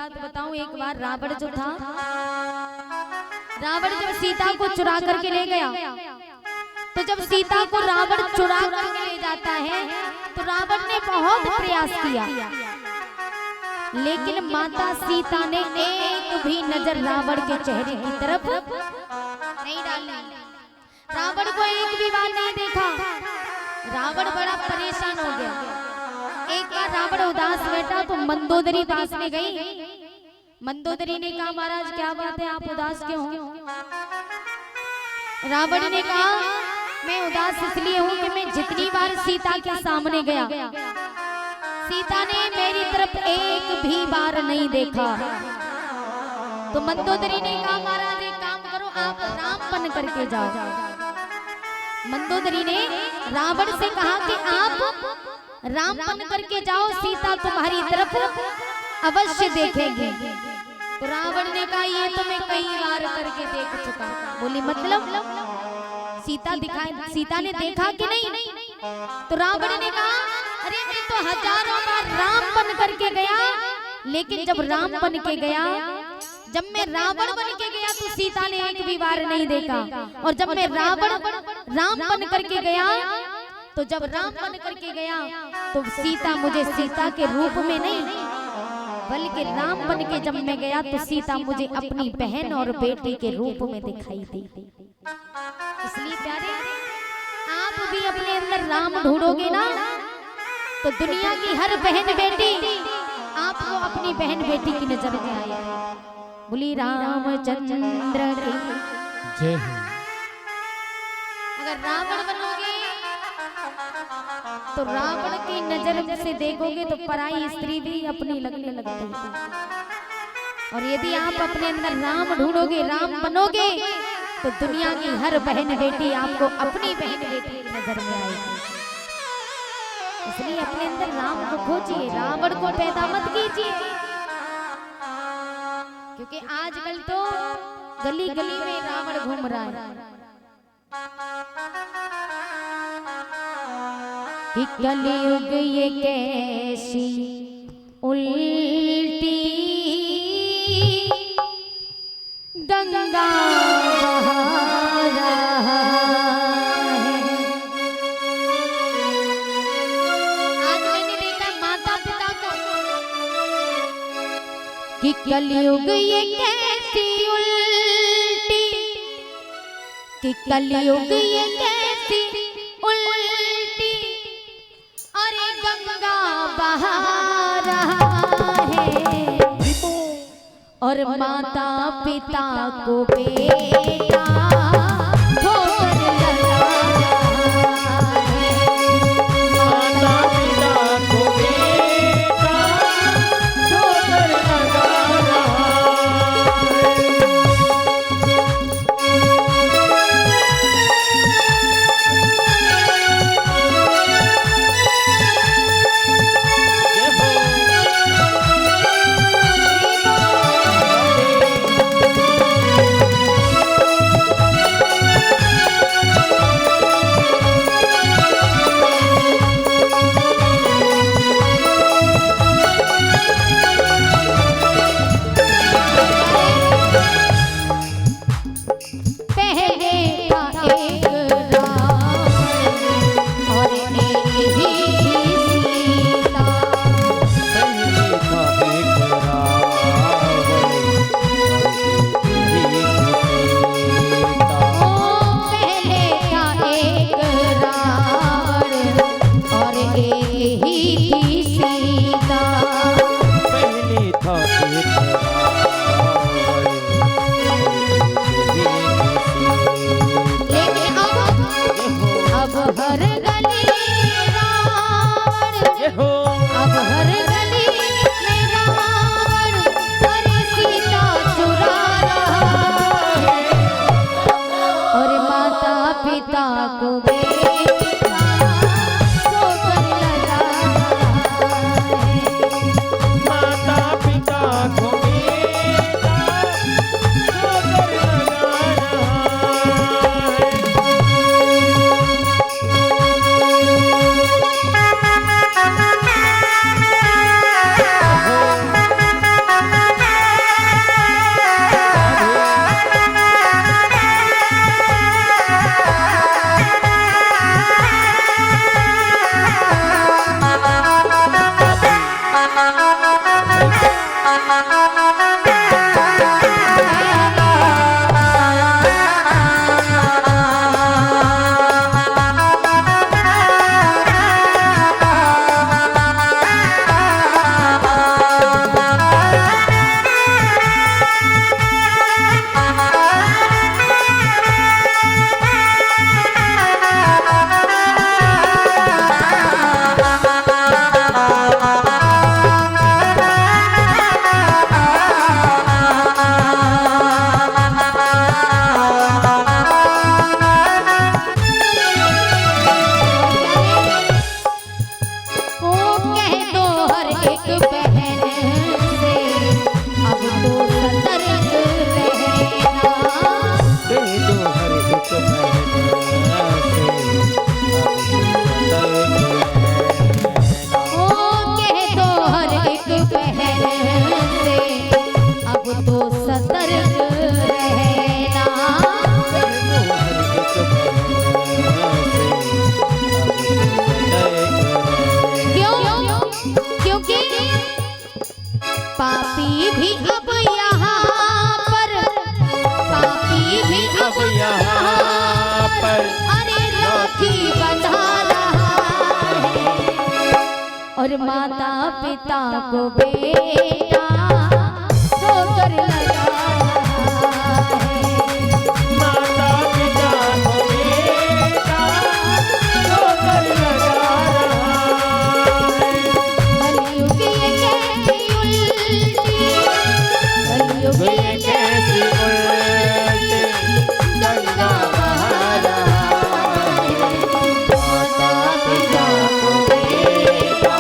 बात बताऊं, एक बार रावण जो था, रावण जब सीता को चुरा करके ले गया, तो जब सीता को रावण चुरा करके ले जाता है तो रावण ने बहुत प्रयास किया, लेकिन माता सीता ने एक भी नजर रावण के चेहरे की तरफ नहीं डाली। रावण को एक भी बार नहीं देखा। रावण बड़ा परेशान हो गया। एक बार रावण उदास बैठा तो मंदोदरी पास में गई। मंदोदरी ने कहा, महाराज क्या बात है, आप उदास क्यों हो? रावण ने कहा, मैं उदास इसलिए हूँ कि मैं जितनी बार सीता के सामने गया, सीता ने मेरी तरफ एक भी बार नहीं देखा। तो मंदोदरी ने कहा, महाराज एक काम करो, आप राम बन करके जाओ। मंदोदरी ने रावण से कहा कि आप राम बन करके जाओ, सीता तुम्हारी तरफ अवश्य देखेगी। तो रावण ने कहा, ये तो मैं कई बार करके देख चुका। बोली मतलब सीता ने देखा कि नहीं? तो रावण ने कहा, अरे मैं तो हजारों बार राम बन करके गया, लेकिन जब राम बन के गया, जब मैं रावण बन के गया तो सीता ने एक भी बार नहीं देखा, और जब मैं राम बन करके गया, तो जब राम बन करके गया तो सीता मुझे सीता के रूप में नहीं, बल्कि राम बन के जब मैं गया तो सीता मुझे अपनी बहन और बेटी के रूप में दिखाई दी। इसलिए प्यारे, आप भी अपने अंदर राम ढूंढोगे ना, तो दुनिया की हर बहन बेटी आपको अपनी बहन बेटी की नजर में आएगी। बोली रामचंद्र की जय हो। अगर रावण बनोगे तो रावण की नजर से देखोगे तो पराई स्त्री भी अपनी लगने लगती है, और यदि आप अपने अंदर राम ढूंढोगे, राम बनोगे, तो दुनिया की हर बहन बेटी आपको अपनी बहन बेटी की नजर में आएगी। इसलिए अपने अंदर राम को खोजिए, रावण को पैदा मत कीजिए, क्योंकि आजकल तो गली गली में रावण घूम रहा है। कि कलयुग ये कैसी उल्टी गंगा बहा रहा है। आज मैंने देखा माता पिता को कि कलयुग ये कैसी उल्टी, कि कलयुग ये कैसी उल्टी, अरे गंगा बहा रहा है, और माता पिता को बेटा ठोकर लगा रहा है। माता पिता को बेटा ठोकर लगा रहा पापी भी अब यहाँ पर, पापी भी अब यहाँ पर अरे राखी बंधा रहा है। और माता पिता को बेटा ठोकर लगा रहा है। माता पिता को बेटा ठोकर लगा रहा है। कलयुग ये कैसी उल्टी, कलयुग ये कैसी उल्टी गंगा बहा रहा है। माता पिता को बेटा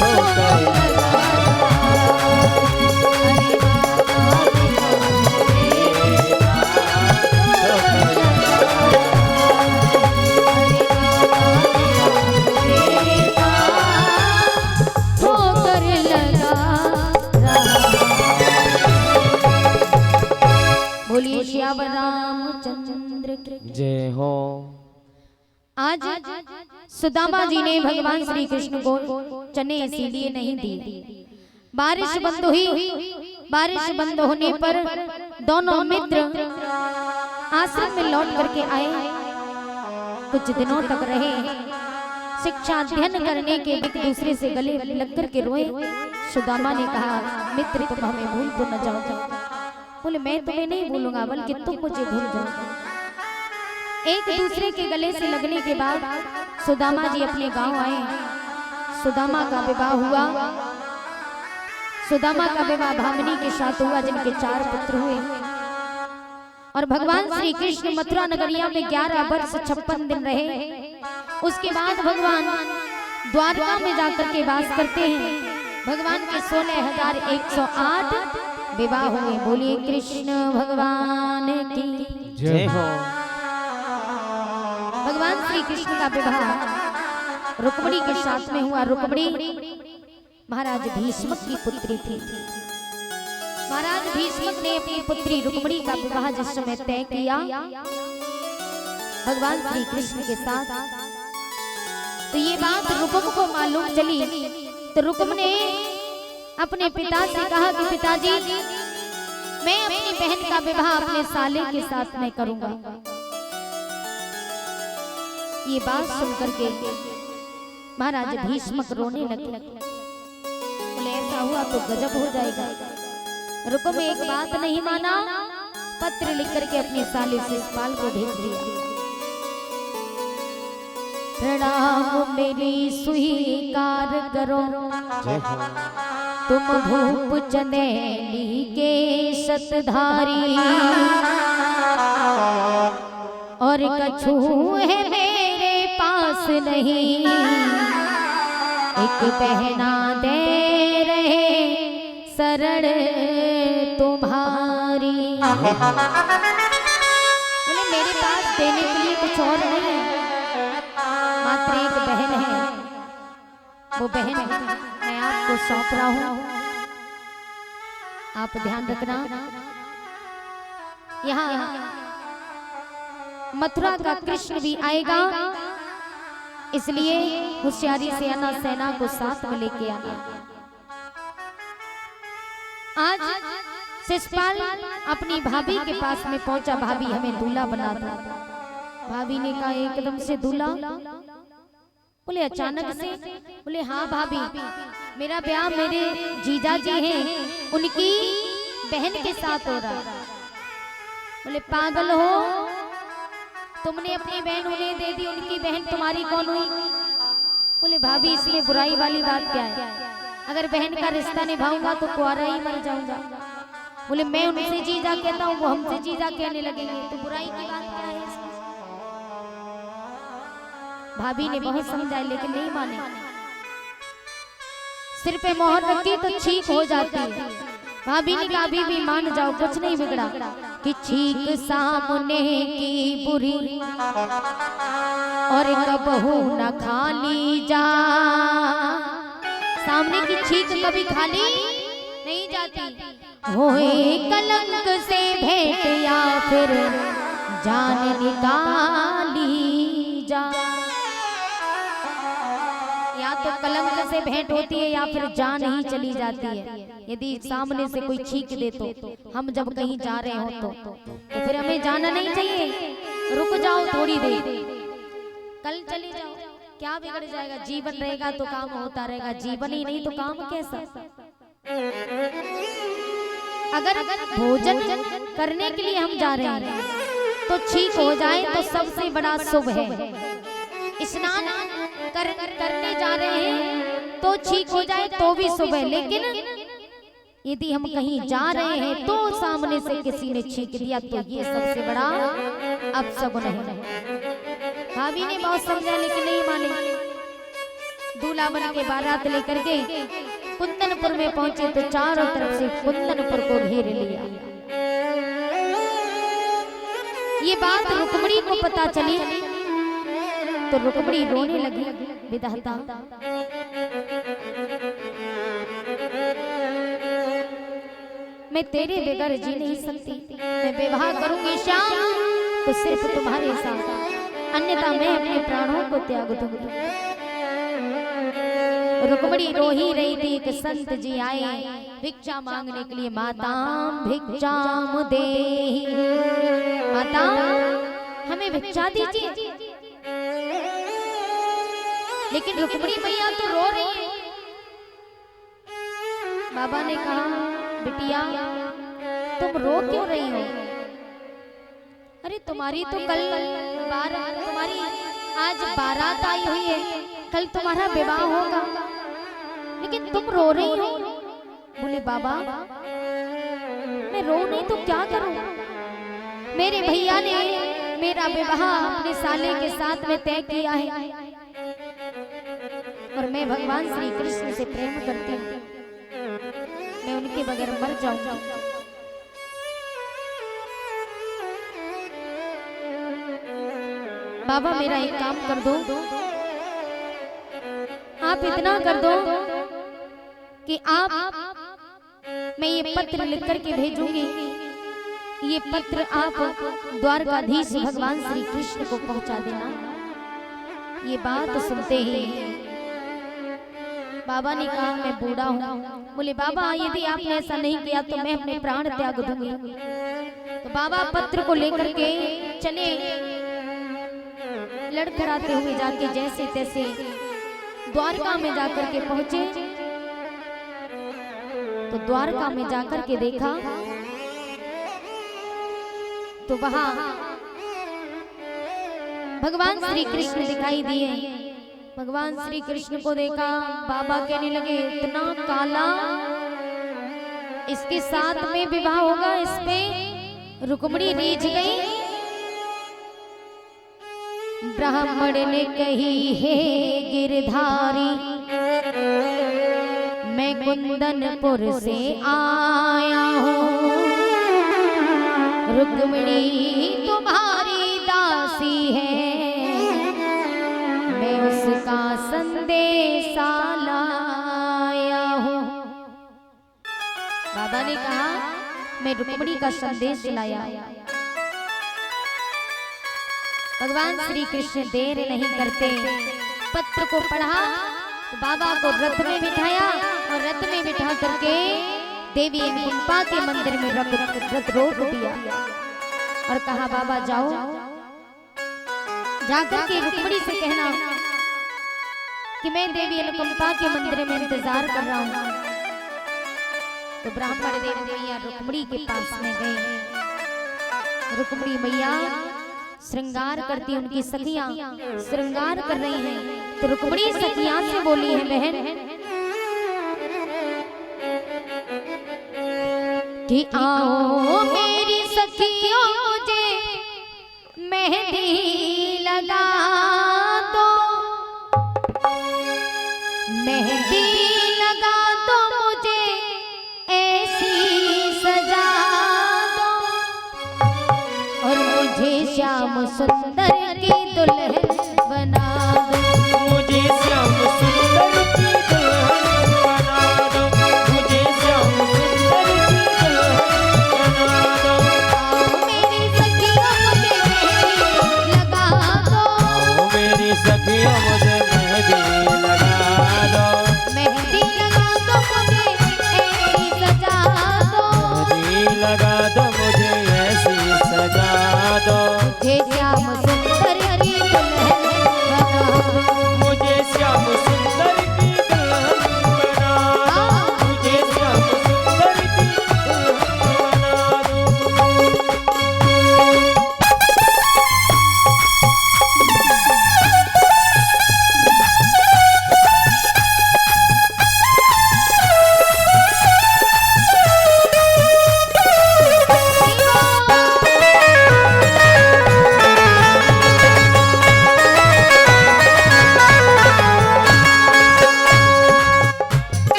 ठोकर लगा ठोकर लगा रहा। बोलिए श्याम रामचंद्र की जय हो। आज सुदामा जी ने भगवान श्री कृष्ण को चने इसीलिए नहीं दिए। बारिश बंद हुई, बारिश बंद होने पर दोनों मित्र आश्रम में लौट करके आए। कुछ दिनों तक रहे, शिक्षा अध्ययन करने के एक दूसरे से गले लग करके रोए। सुदामा ने कहा, मित्र तुम हमें भूल तो न जाओ। बोले मैं तुम्हें नहीं भूलूंगा, बल्कि तुम मुझे भूल जाओ। एक दूसरे के गले से लगने के बाद सुदामा जी अपने गांव आए। सुदामा का विवाह हुआ। सुदामा का विवाह भामिनी के साथ हुआ, जिनके 4 पुत्र हुए। और भगवान श्री कृष्ण मथुरा नगरिया में 11 वर्ष 56 दिन रहे। उसके बाद भगवान द्वारका में जाकर के वास करते हैं। भगवान के 16,108 विवाह हुए। बोलिए कृष्ण भगवान की जय हो। भगवान श्री कृष्ण का विवाह रुक्मिणी के साथ में हुआ। रुक्मिणी महाराज भीष्मक की पुत्री थी। महाराज भीष्मक ने अपनी पुत्री रुक्मिणी का विवाह जिस समय तय किया भगवान श्री कृष्ण के साथ, तो ये बात रुक्म को मालूम चली। तो रुक्म ने अपने पिता से कहा कि पिताजी, मैं अपनी बहन का विवाह अपने साले के साथ में करूंगा। ये बात सुनकर के महाराज भीष्मक रोने लगे। बोले ऐसा हुआ तो गजब हो जाएगा। रुक्म एक बात नहीं माना, पत्र लिख करके अपने साले शिशुपाल को भेज दिया। प्रणाम मेरी स्वीकार करो, तुम भूप चंदेली के शतधारी, और कछु है मेरे पास नहीं, एक पहना दे रहे शरण तुम्हारी। बोले मेरे पास देने के लिए कुछ और नहीं है, मात्र एक बहन है। वो बहन मैं आपको सौंप रहा हूं, आप ध्यान रखना। यहाँ मथुरा का कृष्ण भी आएगा, इसलिए होशियारी से आना, सेना को साथ में लेके आना। आज शिशुपाल अपनी भाभी के पास में पहुंचा। भाभी हमें दूल्हा बना दो। भाभी ने कहा एकदम से दूल्हा? बोले अचानक से? बोले हाँ भाभी, मेरा ब्याह मेरे जीजा जी हैं, उनकी बहन के साथ हो रहा। बोले पागल हो, तुमने अपनी बहन उन्हें दे दी, उनकी बहन तुम्हारी कौन हुई? बोले भाभी इसमें बुराई वाली बात क्या है, अगर बहन का रिश्ता निभाऊंगा तो कुंवारा ही मर जाऊंगा। बोले मैं उनसे जीजा कहता हूँ, वो हमसे जीजा कहने लगेंगे, तो बुराई की बात क्या है इसमें? भाभी ने बहुत समझाया लेकिन नहीं माने। सिर पे मोहर रखी तो छींक हो जाती है। भाभी ने कहा अभी भी मान जाओ, कुछ नहीं बिगड़ा, कि छींक सामने की बुरी और कबहू न खाली जा। सामने की छींक कभी खाली नहीं जाती। होए कलंक से भेंट या फिर जान निकाली जा। या तो कलंक से भेंट होती है या फिर जान ही चली जाती है। यदि सामने से कोई छींक दे तो हम जब कहीं जा रहे हो तो फिर हमें जाना नहीं चाहिए, रुक जाओ थोड़ी देर, कल चली जाओ, क्या बिगड़ जाएगा। जीवन रहेगा तो काम होता रहेगा, जीवन ही नहीं तो काम कैसा। अगर भोजन करने के लिए हम जा रहे हैं तो छींक हो जाए तो सबसे बड़ा शुभ है। स्नान करने जा रहे हैं तो छींक हो जाए तो भी शुभ है, लेकिन यदि हम कहीं जा रहे हैं तो सामने से किसी ने छींक दिया तो ये सबसे बड़ा अपशगुन है। भाभी ने बहुत समझा लेकिन नहीं माने। दूल्हा बन के बारात लेकर के कुंदनपुर में पहुंचे तो चारों तरफ से कुंदनपुर को घेर लिया। ये बात रुक्मिणी को पता चली तो रुक्मिणी रोने लगी, विधाता मैं तेरे बगैर जी नहीं सकती, मैं विवाह करूंगी श्याम तो सिर्फ तुम्हारे साथ, अन्यथा मैं अपने प्राणों को त्याग दूंगी। रुक्मिणी रो ही रही थी, एक संत जी आए भिक्षा मांगने के लिए। माताम भिक्षाम देहि, माता हमें भिक्षा दीजिए। लेकिन रुक्मिणी मैया तो रो रही है। बाबा ने कहा बिटिया तुम रो क्यों रही हो? अरे तुम्हारी तो कल बारात, तुम्हारी आज बारात आई हुई है, कल तुम्हारा विवाह होगा, लेकिन तुम रो रही हो। बोले बाबा मैं रो नहीं तो क्या करूं? मेरे भैया ने मेरा विवाह अपने साले के साथ में तय किया है और मैं भगवान श्री कृष्ण से प्रेम करती हूँ, मैं उनके बगैर मर जाऊंगा। बाबा मेरा एक काम कर दो, आप इतना कर दो कि आप मैं ये पत्र लिख करके भेजूंगी, ये पत्र आप द्वारकाधीश भगवान श्री कृष्ण को पहुंचा देना। ये बात सुनते ही बाबा ने कहा मैं बूढ़ा हूँ। बोले बाबा यदि आपने ऐसा नहीं किया तो मैं अपने प्राण त्याग दूंगी। तो बाबा पत्र को लेकर के चले, लड़खड़ाते हुए जाके जैसे तैसे द्वारका में जाकर के पहुंचे। तो द्वारका में जाकर के देखा तो वहां भगवान श्री कृष्ण दिखाई दिए। भगवान श्री कृष्ण को देखा, बाबा कहने लगे इतना काला, इसके साथ में विवाह होगा, इस पे रुक्मिणी रीझ गई। ब्राह्मण ने कही हे गिरधारी, मैं कुंदनपुर से आया हूँ, रुक्मिणी तुम्हारी दासी है, मैं उसका संदेशा लाया हूँ। बाबा ने कहा मैं रुक्मिणी का संदेश लाया। भगवान श्री कृष्ण देर नहीं करते, पत्र को पढ़ा तो बाबा को रथ में बिठाया और रथ में बिठा करके देवी अनुकंपा के मंदिर में रथ रोक दिया और कहा बाबा जाओ, जाकर के रुक्मिणी से कहना कि मैं देवी अनुकंपा के मंदिर में इंतजार कर रहा हूँ। तो ब्राह्मण देवी मैया रुक्मिणी के पास में गए। रुक्मिणी मैया श्रृंगार करती, उनकी सखियां श्रृंगार कर रही हैं। तो रुक्मिणी सखियां से बोली है बहन कि आओ मेरी सखियों मुझे मेहंदी लगा दो, मेहंदी लगा दो मुझे ऐसी सजा दो, और मुझे श्याम सुंदर की दुल्हन बना दो, मुझे श्याम सुंदर की दुल्हन बना दो, मुझे श्याम सुंदर की दुल्हन बना दो। आओ मेरी सखियों मुझे मेहंदी लगा दो, आओ मेरी सखियों मुझे मेहंदी लगा दो,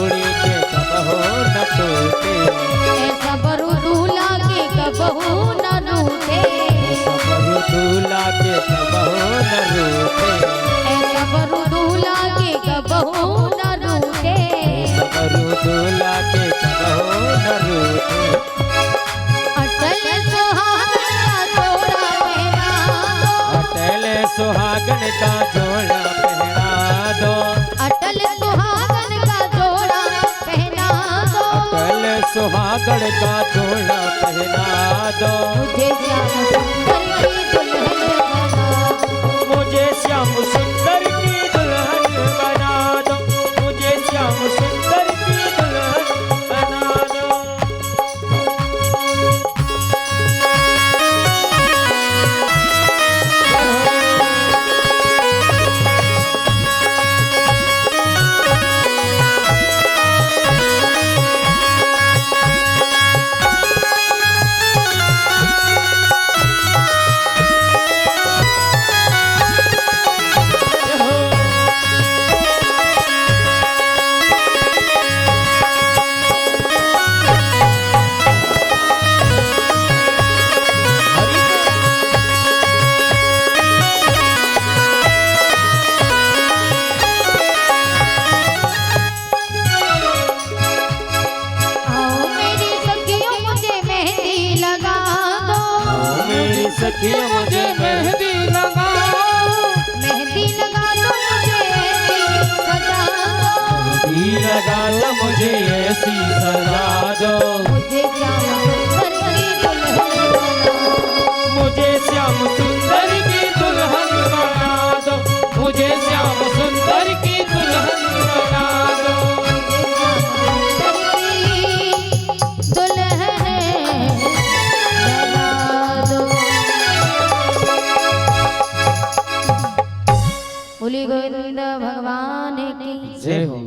जोड़ी के कबहू न टूटे। ऐसा बरु दूल्हा के कबहू न रूठे। सबरू दूल्हा के कबहू न रूठे। ऐसा बरु दूल्हा के कबहू न रूठे। सबरू दूल्हा के कबहू न रूठे। अटल सुहागन का जोड़ा पहना दो। अटल सुहागन का जोड़ा पहना दो। अटल सुहागन का जोड़ा पहना दो। मुझे श्याम सुंदर की दुल्हन बना दो। मुझे श्याम सुंदर की दुल्हन बना दो। सखियों मुझे मेहंदी लगाओ। मेहंदी लगा दो मुझे सजा दो। मेहंदी लगा दो मुझे ऐसी सजा दो। मुझे श्याम सुंदर की दुल्हन बना दो। मुझे श्याम सुंदर की दुल्हन बना दो। मुझे श्याम सुंदर की दुल्हन बना दो। बोली गोविंद भगवान की जय हो।